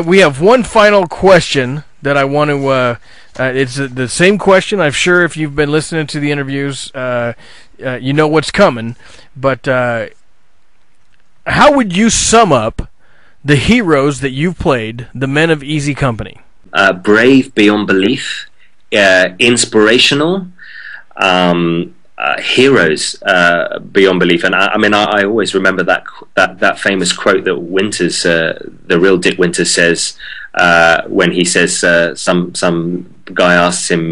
we have one final question that I want to. It's the same question. I'm sure if you've been listening to the interviews, you know what's coming. But how would you sum up the heroes that you've played, the men of Easy Company? Brave beyond belief, inspirational. Heroes beyond belief, and I always remember that famous quote that Winters, the real Dick Winters, says when he says some guy asks him,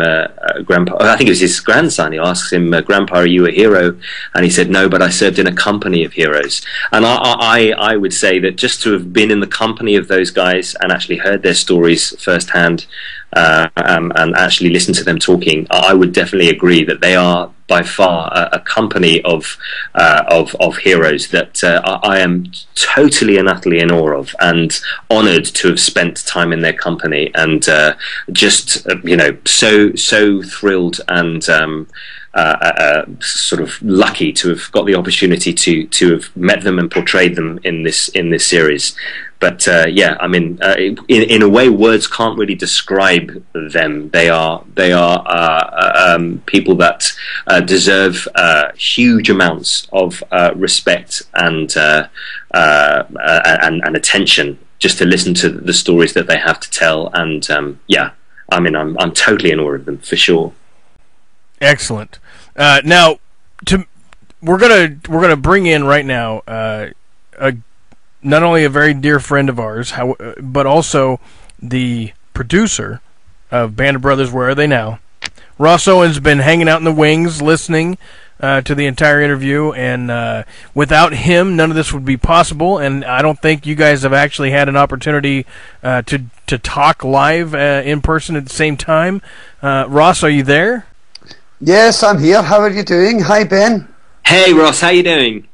Grandpa, I think it was his grandson, he asks him, Grandpa, are you a hero? And he said, no, but I served in a company of heroes. And I would say that just to have been in the company of those guys and actually heard their stories firsthand, and actually listen to them talking, I would definitely agree that they are by far a company of heroes that I am totally and utterly in awe of, and honoured to have spent time in their company, and just so thrilled and sort of lucky to have got the opportunity to have met them and portrayed them in this series. But in a way, words can't really describe them. They are people that deserve huge amounts of respect and attention, just to listen to the stories that they have to tell. And I'm totally in awe of them, for sure. Excellent. Now, we're gonna bring in right now not only a very dear friend of ours, but also the producer of Band of Brothers, Where Are They Now? Ross Owen's been hanging out in the wings, listening to the entire interview, and without him, none of this would be possible. And I don't think you guys have actually had an opportunity to talk live in person at the same time. Ross, are you there? Yes, I'm here. How are you doing? Hi, Ben. Hey, Ross. How you doing?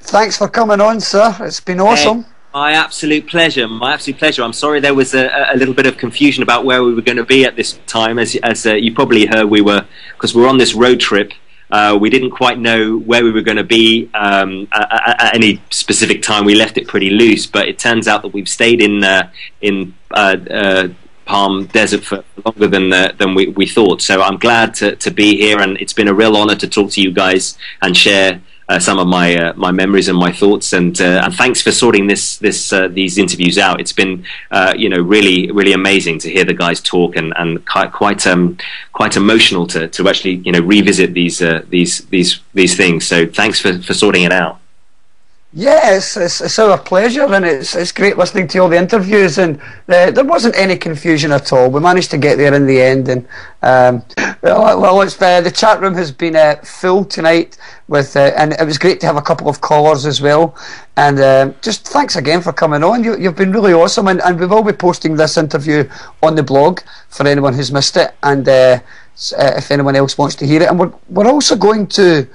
Thanks for coming on, sir. It's been awesome. Hey, my absolute pleasure. I'm sorry there was a little bit of confusion about where we were going to be at this time. As you probably heard, because we're on this road trip. We didn't quite know where we were going to be at any specific time. We left it pretty loose, but it turns out that we've stayed in Palm Desert for longer than we thought. So I'm glad to be here, and it's been a real honor to talk to you guys and share some of my memories and my thoughts. And thanks for sorting these interviews out. It's been really, really amazing to hear the guys talk, and quite emotional to actually revisit these things. So thanks for sorting it out. Yes, it's our pleasure, and it's great listening to all the interviews, and there wasn't any confusion at all. We managed to get there in the end, and the chat room has been full tonight and it was great to have a couple of callers as well. And just thanks again for coming on. You've been really awesome, and we will be posting this interview on the blog for anyone who's missed it, and if anyone else wants to hear it. And we're also going to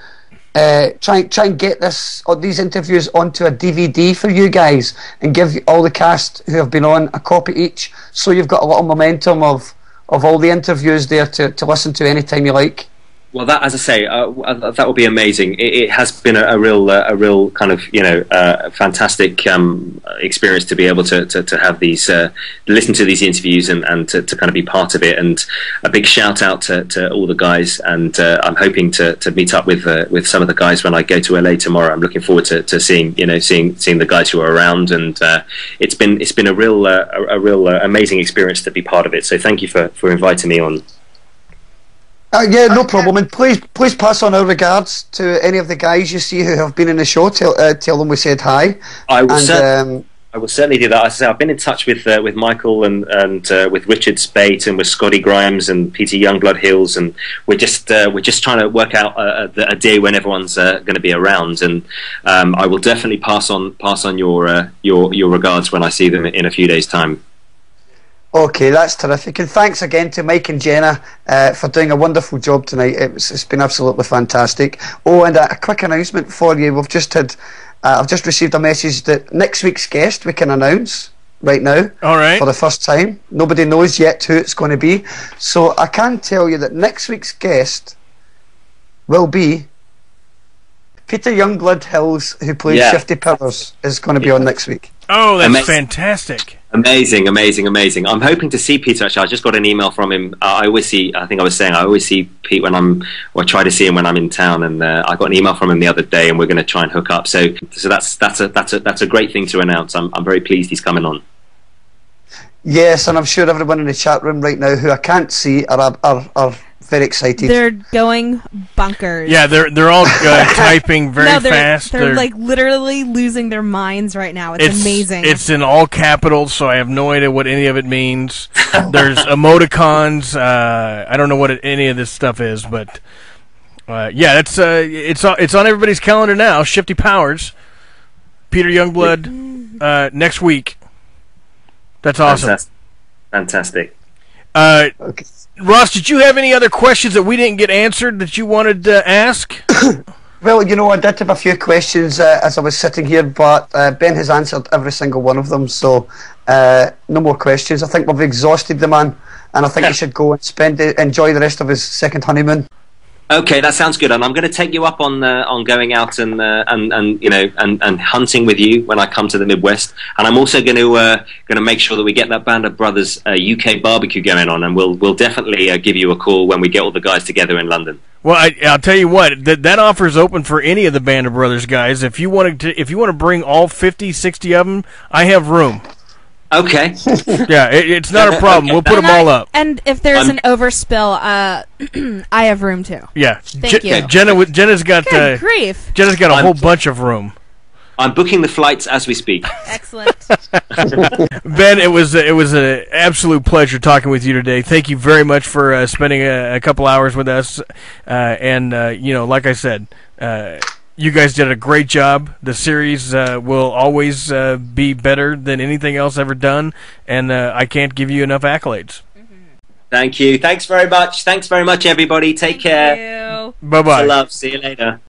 try and get these interviews onto a DVD for you guys, and give all the cast who have been on a copy each, so you've got a little momentum of all the interviews there to listen to anytime you like. Well, that, as I say, that would be amazing. It has been a real kind of fantastic experience to be able to have these listen to these interviews and to kind of be part of it. And a big shout out to all the guys. And I'm hoping to meet up with some of the guys when I go to LA tomorrow. I'm looking forward to seeing the guys who are around. And it's been a real amazing experience to be part of it. So thank you for inviting me on. Yeah, no problem. And please pass on our regards to any of the guys you see who have been in the show. Tell them we said hi. I will certainly do that. As I say, I've been in touch with Michael and with Richard Spate and with Scotty Grimes and Peter Youngblood Hills, and we're just trying to work out a day when everyone's going to be around. And I will definitely pass on your regards when I see them in a few days' time. Okay, that's terrific, and thanks again to Mike and Jenna for doing a wonderful job tonight. It's been absolutely fantastic. Oh, and a quick announcement for you. I've just received a message that next week's guest we can announce right now. All right. For the first time. Nobody knows yet who it's going to be. So I can tell you that next week's guest will be Peter Youngblood Hills, who played Shifty Powers, is going to be on next week. Oh, that's fantastic. Amazing. I'm hoping to see Peter. Actually, I just got an email from him. I always see Pete I try to see him when I'm in town, and I got an email from him the other day, and we're going to try and hook up. So that's a great thing to announce. I'm very pleased he's coming on. Yes, and I'm sure everyone in the chat room right now who I can't see are very excited. They're going bonkers. Yeah, they're all typing very fast. They're like literally losing their minds right now. It's amazing. It's in all capitals, so I have no idea what any of it means. There's emoticons. I don't know what any of this stuff is, but it's on everybody's calendar now. Shifty Powers, Peter Youngblood, next week. That's awesome. Fantastic. Okay. Ross, did you have any other questions that we didn't get answered that you wanted to ask? Well, I did have a few questions as I was sitting here, but Ben has answered every single one of them, so no more questions. I think we've exhausted the man, and I think he should go and enjoy the rest of his second honeymoon. Okay, that sounds good, and I'm going to take you up on going out and hunting with you when I come to the Midwest, and I'm also going to make sure that we get that Band of Brothers UK barbecue going on, and we'll definitely give you a call when we get all the guys together in London. Well, I'll tell you what, that offer is open for any of the Band of Brothers guys. If you want to bring all 50, 60 of them, I have room. Okay. Yeah, it's not a problem. Okay. We'll put them all up. And if there's an overspill, I have room too. Yeah. Thank you. Jenna's got Good grief. Jenna's got a whole bunch of room. I'm booking the flights as we speak. Excellent. Ben, it was an absolute pleasure talking with you today. Thank you very much for spending a couple hours with us. Like I said, you guys did a great job. The series will always be better than anything else ever done, and I can't give you enough accolades. Thank you. Thanks very much. Thanks very much, everybody. Take care. Bye-bye. Love. See you later.